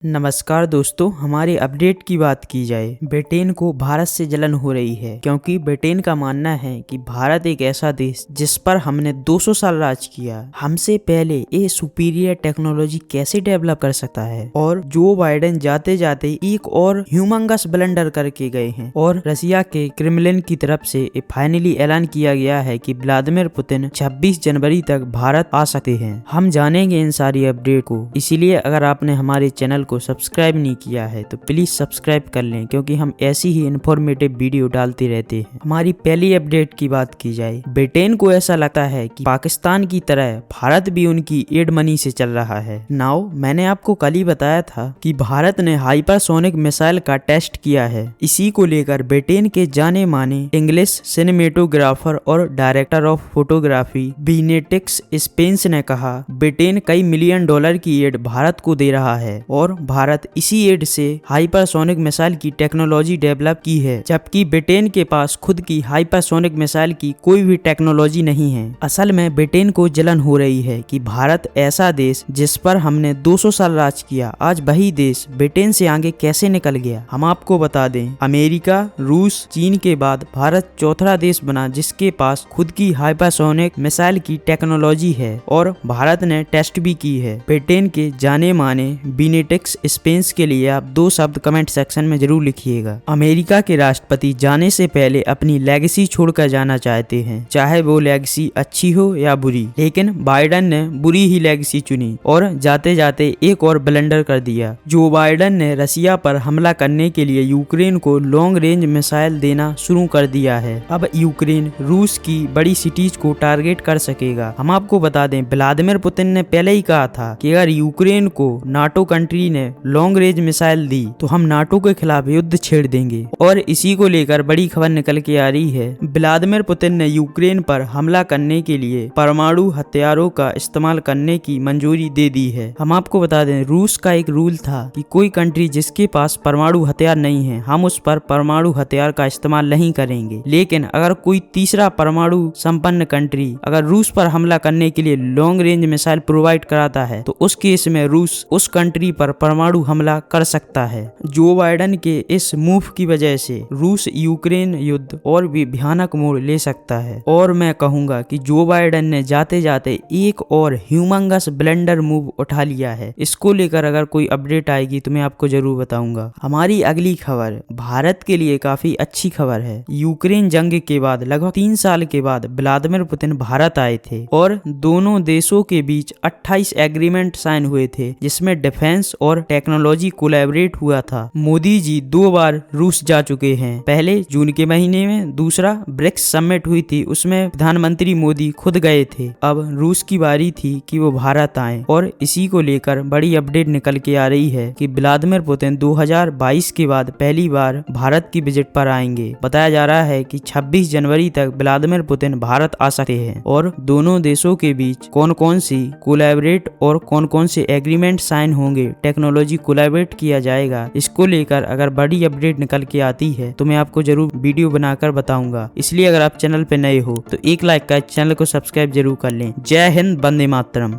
नमस्कार दोस्तों, हमारे अपडेट की बात की जाए। ब्रिटेन को भारत से जलन हो रही है क्योंकि ब्रिटेन का मानना है कि भारत एक ऐसा देश जिस पर हमने 200 साल राज किया, हमसे पहले ये सुपीरियर टेक्नोलॉजी कैसे डेवलप कर सकता है। और जो बाइडेन जाते जाते एक और ह्यूमंगस ब्लंडर करके गए हैं और रशिया के क्रेमलिन की तरफ से फाइनली ऐलान किया गया है कि व्लादिमीर पुतिन 26 जनवरी तक भारत आ सकते हैं। हम जानेंगे इन सारी अपडेट को, इसीलिए अगर आपने हमारे चैनल को सब्सक्राइब नहीं किया है तो प्लीज सब्सक्राइब कर लें क्योंकि हम ऐसी ही इंफॉर्मेटिव वीडियो डालते रहते हैं। हमारी पहली अपडेट की बात की जाए, ब्रिटेन को ऐसा लगता है कि पाकिस्तान की तरह भारत भी उनकी एड मनी से चल रहा है। नाउ मैंने आपको कल ही बताया था कि भारत ने हाइपरसोनिक मिसाइल का टेस्ट किया है। इसी को लेकर ब्रिटेन के जाने माने इंग्लिश सिनेमेटोग्राफर और डायरेक्टर ऑफ फोटोग्राफी बीनेटिक्स स्पेंस ने कहा, ब्रिटेन कई मिलियन डॉलर की एड भारत को दे रहा है और भारत इसी एड से हाइपरसोनिक मिसाइल की टेक्नोलॉजी डेवलप की है, जबकि ब्रिटेन के पास खुद की हाइपरसोनिक मिसाइल की कोई भी टेक्नोलॉजी नहीं है। असल में ब्रिटेन को जलन हो रही है कि भारत ऐसा देश जिस पर हमने 200 साल राज किया, आज वही देश ब्रिटेन से आगे कैसे निकल गया। हम आपको बता दें, अमेरिका, रूस, चीन के बाद भारत चौथा देश बना जिसके पास खुद की हाइपरसोनिक मिसाइल की टेक्नोलॉजी है और भारत ने टेस्ट भी की है। ब्रिटेन के जाने माने बीनेटिक्स स्पेंस के लिए आप 2 शब्द कमेंट सेक्शन में जरूर लिखिएगा। अमेरिका के राष्ट्रपति जाने से पहले अपनी लेगेसी छोड़कर जाना चाहते हैं, चाहे वो लेगेसी अच्छी हो या बुरी, लेकिन बाइडेन ने बुरी ही लेगेसी चुनी और जाते जाते एक और ब्लंडर कर दिया। जो बाइडेन ने रशिया पर हमला करने के लिए यूक्रेन को लॉन्ग रेंज मिसाइल देना शुरू कर दिया है। अब यूक्रेन रूस की बड़ी सिटीज को टारगेट कर सकेगा। हम आपको बता दें, व्लादिमीर पुतिन ने पहले ही कहा था कि अगर यूक्रेन को नाटो कंट्री ने लॉन्ग रेंज मिसाइल दी तो हम नाटो के खिलाफ युद्ध छेड़ देंगे। और इसी को लेकर बड़ी खबर निकल के आ रही है, व्लादिमीर पुतिन ने यूक्रेन पर हमला करने के लिए परमाणु हथियारों का इस्तेमाल करने की मंजूरी दे दी है। हम आपको बता दें, रूस का एक रूल था कि कोई कंट्री जिसके पास परमाणु हथियार नहीं है, हम उस पर परमाणु हथियार का इस्तेमाल नहीं करेंगे। लेकिन अगर कोई तीसरा परमाणु संपन्न कंट्री अगर रूस पर हमला करने के लिए लॉन्ग रेंज मिसाइल प्रोवाइड कराता है तो उस केस में रूस उस कंट्री पर परमाणु हमला कर सकता है। जो बाइडेन के इस मूव की वजह से रूस यूक्रेन युद्ध और भी भयानक मोड़ ले सकता है। और मैं कहूंगा कि जो बाइडेन ने जाते जाते एक और ह्यूमंगस ब्लंडर मूव उठा लिया है। इसको लेकर अगर कोई अपडेट आएगी तो मैं आपको जरूर बताऊंगा। हमारी अगली खबर भारत के लिए काफी अच्छी खबर है। यूक्रेन जंग के बाद लगभग 3 साल के बाद व्लादिमीर पुतिन भारत आए थे और दोनों देशों के बीच 28 एग्रीमेंट साइन हुए थे, जिसमें डिफेंस और टेक्नोलॉजी कोलैबोरेट हुआ था। मोदी जी 2 बार रूस जा चुके हैं, पहले जून के महीने में, दूसरा ब्रिक्स समिट हुई थी उसमें प्रधानमंत्री मोदी खुद गए थे। अब रूस की बारी थी कि वो भारत आए और इसी को लेकर बड़ी अपडेट निकल के आ रही है कि व्लादिमीर पुतिन 2022 के बाद पहली बार भारत की विजिट पर आएंगे। बताया जा रहा है कि 26 जनवरी तक व्लादिमीर पुतिन भारत आ सकते हैं और दोनों देशों के बीच कौन कौन सी कोलैबोरेट और कौन कौन से एग्रीमेंट साइन होंगे, टेक्नोलॉजी कोलैबोरेट किया जाएगा, इसको लेकर अगर बड़ी अपडेट निकल के आती है तो मैं आपको जरूर वीडियो बनाकर बताऊंगा। इसलिए अगर आप चैनल पे नए हो तो एक लाइक का चैनल को सब्सक्राइब जरूर कर लें। जय हिंद, वंदे मातरम।